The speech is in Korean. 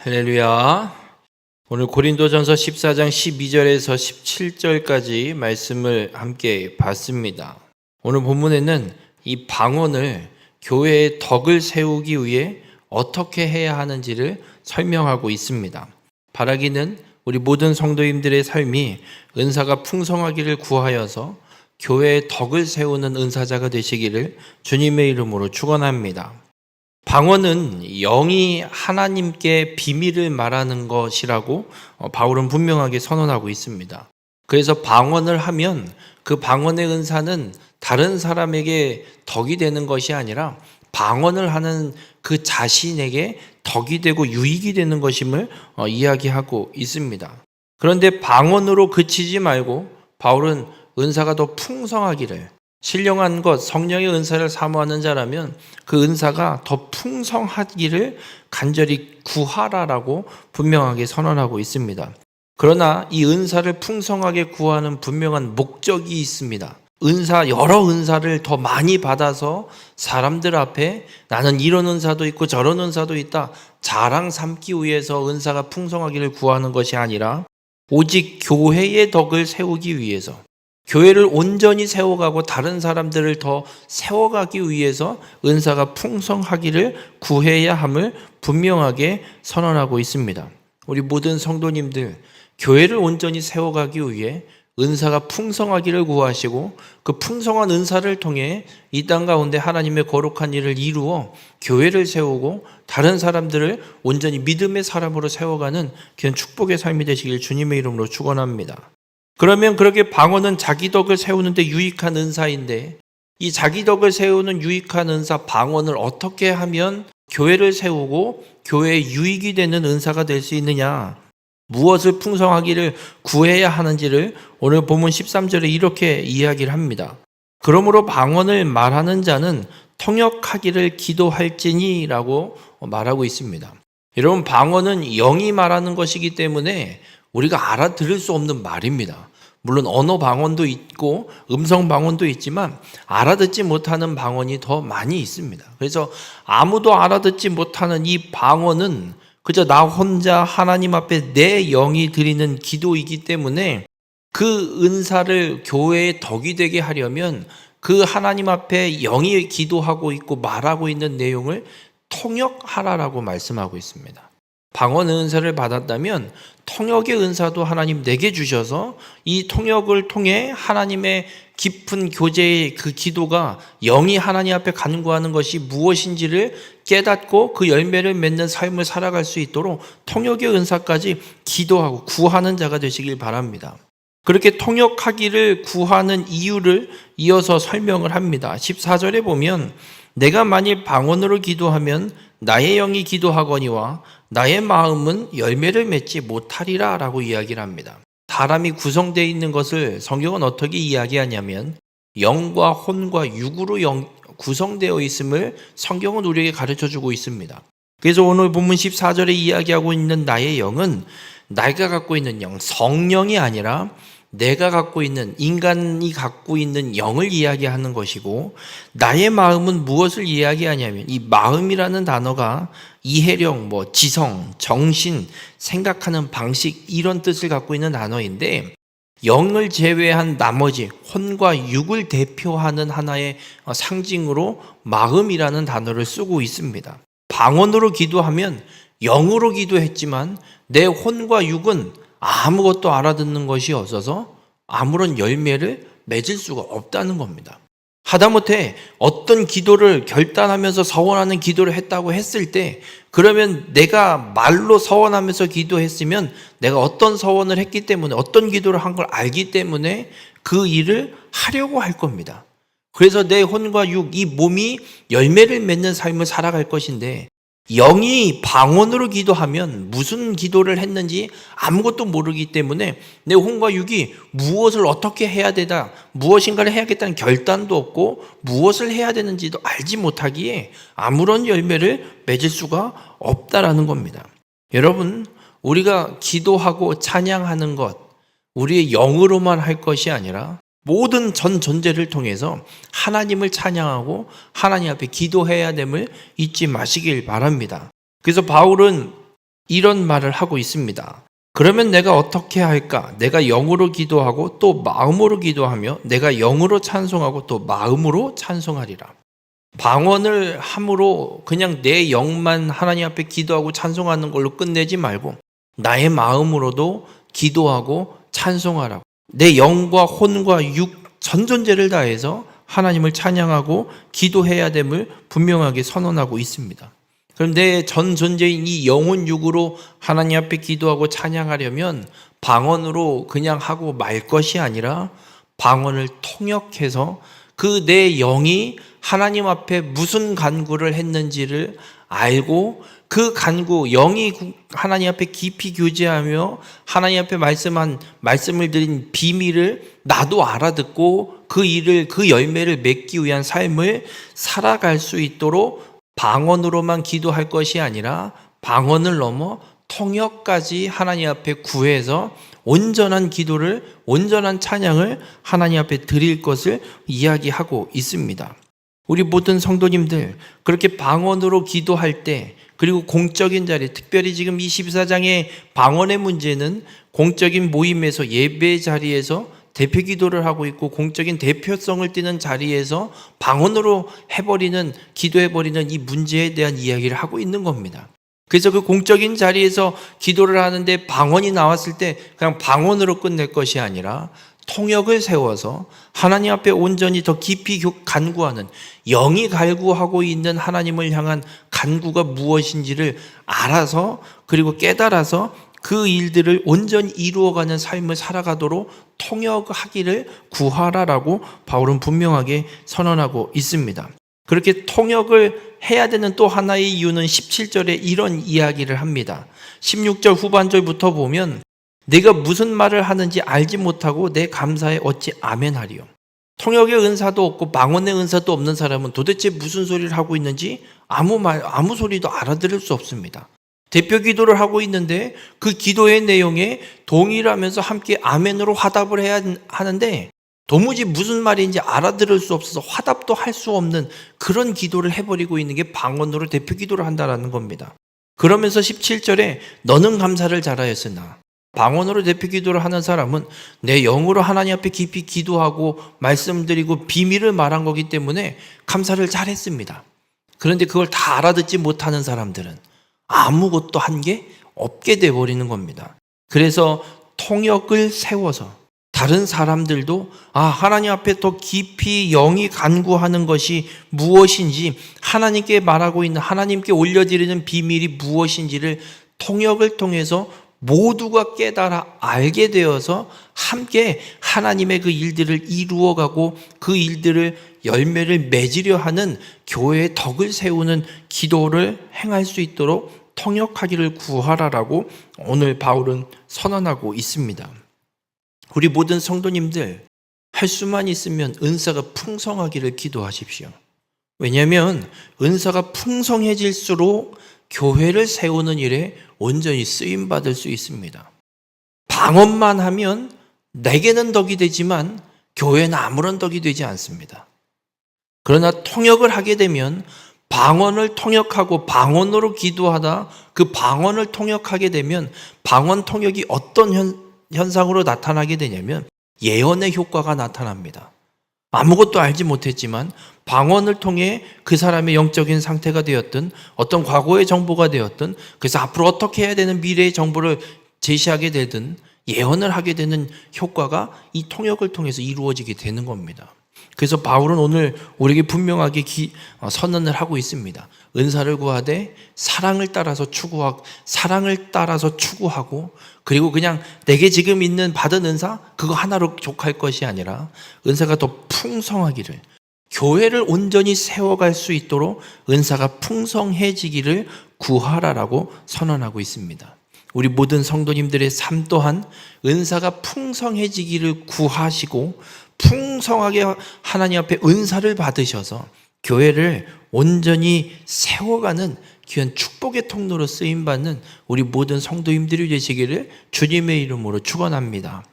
할렐루야. 오늘 고린도전서 14장 12절에서 17절까지 말씀을 함께 봤습니다. 오늘 본문에는 이 방언을 교회의 덕을 세우기 위해 어떻게 해야 하는지를 설명하고 있습니다. 바라기는 우리 모든 성도님들의 삶이 은사가 풍성하기를 구하여서 교회의 덕을 세우는 은사자가 되시기를 주님의 이름으로 축원합니다. 방언은 영이 하나님께 비밀을 말하는 것이라고 바울은 분명하게 선언하고 있습니다. 그래서 방언을 하면 그 방언의 은사는 다른 사람에게 덕이 되는 것이 아니라 방언을 하는 그 자신에게 덕이 되고 유익이 되는 것임을 이야기하고 있습니다. 그런데 방언으로 그치지 말고 바울은 은사가 더 풍성하기를, 신령한 것, 성령의 은사를 사모하는 자라면 그 은사가 더 풍성하기를 간절히 구하라라고 분명하게 선언하고 있습니다. 그러나 이 은사를 풍성하게 구하는 분명한 목적이 있습니다. 여러 은사를 더 많이 받아서 사람들 앞에 나는 이런 은사도 있고 저런 은사도 있다 자랑 삼기 위해서 은사가 풍성하기를 구하는 것이 아니라 오직 교회의 덕을 세우기 위해서, 교회를 온전히 세워가고 다른 사람들을 더 세워가기 위해서 은사가 풍성하기를 구해야 함을 분명하게 선언하고 있습니다. 우리 모든 성도님들, 교회를 온전히 세워가기 위해 은사가 풍성하기를 구하시고 그 풍성한 은사를 통해 이 땅 가운데 하나님의 거룩한 일을 이루어 교회를 세우고 다른 사람들을 온전히 믿음의 사람으로 세워가는 그런 축복의 삶이 되시길 주님의 이름으로 축원합니다. 그러면 그렇게 방언은 자기 덕을 세우는 데 유익한 은사인데, 이 자기 덕을 세우는 유익한 은사 방언을 어떻게 하면 교회를 세우고 교회에 유익이 되는 은사가 될 수 있느냐, 무엇을 풍성하기를 구해야 하는지를 오늘 본문 13절에 이렇게 이야기를 합니다. 그러므로 방언을 말하는 자는 통역하기를 기도할지니 라고 말하고 있습니다. 여러분, 방언은 영이 말하는 것이기 때문에 우리가 알아들을 수 없는 말입니다. 물론 언어 방언도 있고 음성 방언도 있지만 알아듣지 못하는 방언이 더 많이 있습니다. 그래서 아무도 알아듣지 못하는 이 방언은 그저 나 혼자 하나님 앞에 내 영이 드리는 기도이기 때문에 그 은사를 교회의 덕이 되게 하려면 그 하나님 앞에 영이 기도하고 있고 말하고 있는 내용을 통역하라라고 말씀하고 있습니다. 방언 은사를 받았다면 통역의 은사도 하나님 내게 주셔서 이 통역을 통해 하나님의 깊은 교제의 그 기도가 영이 하나님 앞에 간구하는 것이 무엇인지를 깨닫고 그 열매를 맺는 삶을 살아갈 수 있도록 통역의 은사까지 기도하고 구하는 자가 되시길 바랍니다. 그렇게 통역하기를 구하는 이유를 이어서 설명을 합니다. 14절에 보면 내가 만일 방언으로 기도하면 나의 영이 기도하거니와 나의 마음은 열매를 맺지 못하리라 라고 이야기를 합니다. 사람이 구성되어 있는 것을 성경은 어떻게 이야기하냐면 영과 혼과 육으로 구성되어 있음을 성경은 우리에게 가르쳐주고 있습니다. 그래서 오늘 본문 14절에 이야기하고 있는 나의 영은 내가 갖고 있는 영, 성령이 아니라 내가 갖고 있는, 인간이 갖고 있는 영을 이야기하는 것이고, 나의 마음은 무엇을 이야기하냐면 이 마음이라는 단어가 이해력, 지성, 정신, 생각하는 방식 이런 뜻을 갖고 있는 단어인데, 영을 제외한 나머지 혼과 육을 대표하는 하나의 상징으로 마음이라는 단어를 쓰고 있습니다. 방언으로 기도하면 영으로 기도했지만 내 혼과 육은 아무것도 알아듣는 것이 없어서 아무런 열매를 맺을 수가 없다는 겁니다. 하다못해 어떤 기도를 결단하면서 서원하는 기도를 했다고 했을 때, 그러면 내가 말로 서원하면서 기도했으면 내가 어떤 서원을 했기 때문에, 어떤 기도를 한 걸 알기 때문에 그 일을 하려고 할 겁니다. 그래서 내 혼과 육, 이 몸이 열매를 맺는 삶을 살아갈 것인데, 영이 방언으로 기도하면 무슨 기도를 했는지 아무것도 모르기 때문에 내 혼과 육이 무엇을 어떻게 해야 되다, 무엇인가를 해야겠다는 결단도 없고 무엇을 해야 되는지도 알지 못하기에 아무런 열매를 맺을 수가 없다라는 겁니다. 여러분, 우리가 기도하고 찬양하는 것, 우리의 영으로만 할 것이 아니라 모든 전 존재를 통해서 하나님을 찬양하고 하나님 앞에 기도해야 됨을 잊지 마시길 바랍니다. 그래서 바울은 이런 말을 하고 있습니다. 그러면 내가 어떻게 할까? 내가 영으로 기도하고 또 마음으로 기도하며 내가 영으로 찬송하고 또 마음으로 찬송하리라. 방언을 함으로 그냥 내 영만 하나님 앞에 기도하고 찬송하는 걸로 끝내지 말고 나의 마음으로도 기도하고 찬송하라고. 내 영과 혼과 육 전존재를 다해서 하나님을 찬양하고 기도해야 됨을 분명하게 선언하고 있습니다. 그럼 내 전 존재인 이 영혼 육으로 하나님 앞에 기도하고 찬양하려면 방언으로 그냥 하고 말 것이 아니라 방언을 통역해서 그 내 영이 하나님 앞에 무슨 간구를 했는지를 알고 그 간구, 영이 하나님 앞에 깊이 교제하며 하나님 앞에 말씀을 드린 비밀을 나도 알아듣고 그 일을, 그 열매를 맺기 위한 삶을 살아갈 수 있도록 방언으로만 기도할 것이 아니라 방언을 넘어 통역까지 하나님 앞에 구해서 온전한 기도를, 온전한 찬양을 하나님 앞에 드릴 것을 이야기하고 있습니다. 우리 모든 성도님들, 그렇게 방언으로 기도할 때, 그리고 공적인 자리, 특별히 지금 이 14장의 방언의 문제는 공적인 모임에서 예배 자리에서 대표 기도를 하고 있고 공적인 대표성을 띠는 자리에서 방언으로 기도해버리는 이 문제에 대한 이야기를 하고 있는 겁니다. 그래서 그 공적인 자리에서 기도를 하는데 방언이 나왔을 때 그냥 방언으로 끝낼 것이 아니라 통역을 세워서 하나님 앞에 온전히 더 깊이 간구하는, 영이 갈구하고 있는 하나님을 향한 간구가 무엇인지를 알아서 그리고 깨달아서 그 일들을 온전히 이루어가는 삶을 살아가도록 통역하기를 구하라라고 바울은 분명하게 선언하고 있습니다. 그렇게 통역을 해야 되는 또 하나의 이유는 17절에 이런 이야기를 합니다. 16절 후반절부터 보면 내가 무슨 말을 하는지 알지 못하고 내 감사에 어찌 아멘하리요. 통역의 은사도 없고 방언의 은사도 없는 사람은 도대체 무슨 소리를 하고 있는지 아무 소리도 알아들을 수 없습니다. 대표 기도를 하고 있는데 그 기도의 내용에 동의하면서 함께 아멘으로 화답을 해야 하는데 도무지 무슨 말인지 알아들을 수 없어서 화답도 할 수 없는 그런 기도를 해버리고 있는 게 방언으로 대표 기도를 한다는 겁니다. 그러면서 17절에 너는 감사를 잘하였으나, 방언으로 대표 기도를 하는 사람은 내 영으로 하나님 앞에 깊이 기도하고 말씀드리고 비밀을 말한 거기 때문에 감사를 잘했습니다. 그런데 그걸 다 알아듣지 못하는 사람들은 아무것도 한 게 없게 돼버리는 겁니다. 그래서 통역을 세워서 다른 사람들도 하나님 앞에 더 깊이 영이 간구하는 것이 무엇인지, 하나님께 말하고 있는, 하나님께 올려드리는 비밀이 무엇인지를 통역을 통해서 모두가 깨달아 알게 되어서 함께 하나님의 그 일들을 이루어가고 그 일들을 열매를 맺으려 하는 교회의 덕을 세우는 기도를 행할 수 있도록 통역하기를 구하라라고 오늘 바울은 선언하고 있습니다. 우리 모든 성도님들, 할 수만 있으면 은사가 풍성하기를 기도하십시오. 왜냐하면 은사가 풍성해질수록 교회를 세우는 일에 온전히 쓰임받을 수 있습니다. 방언만 하면 내게는 덕이 되지만 교회는 아무런 덕이 되지 않습니다. 그러나 통역을 하게 되면 방언을 통역하고 방언으로 기도하다 그 방언을 통역하게 되면 방언 통역이 어떤 현상으로 나타나게 되냐면 예언의 효과가 나타납니다. 아무것도 알지 못했지만 방언을 통해 그 사람의 영적인 상태가 되었든 어떤 과거의 정보가 되었든 그래서 앞으로 어떻게 해야 되는 미래의 정보를 제시하게 되든 예언을 하게 되는 효과가 이 통역을 통해서 이루어지게 되는 겁니다. 그래서 바울은 오늘 우리에게 분명하게 선언을 하고 있습니다. 은사를 구하되 사랑을 따라서 추구하고 그리고 그냥 내게 지금 있는 받은 은사 그거 하나로 족할 것이 아니라 은사가 더 풍성하기를, 교회를 온전히 세워갈 수 있도록 은사가 풍성해지기를 구하라라고 선언하고 있습니다. 우리 모든 성도님들의 삶 또한 은사가 풍성해지기를 구하시고 풍성하게 하나님 앞에 은사를 받으셔서 교회를 온전히 세워가는 귀한 축복의 통로로 쓰임받는 우리 모든 성도님들이 되시기를 주님의 이름으로 축원합니다.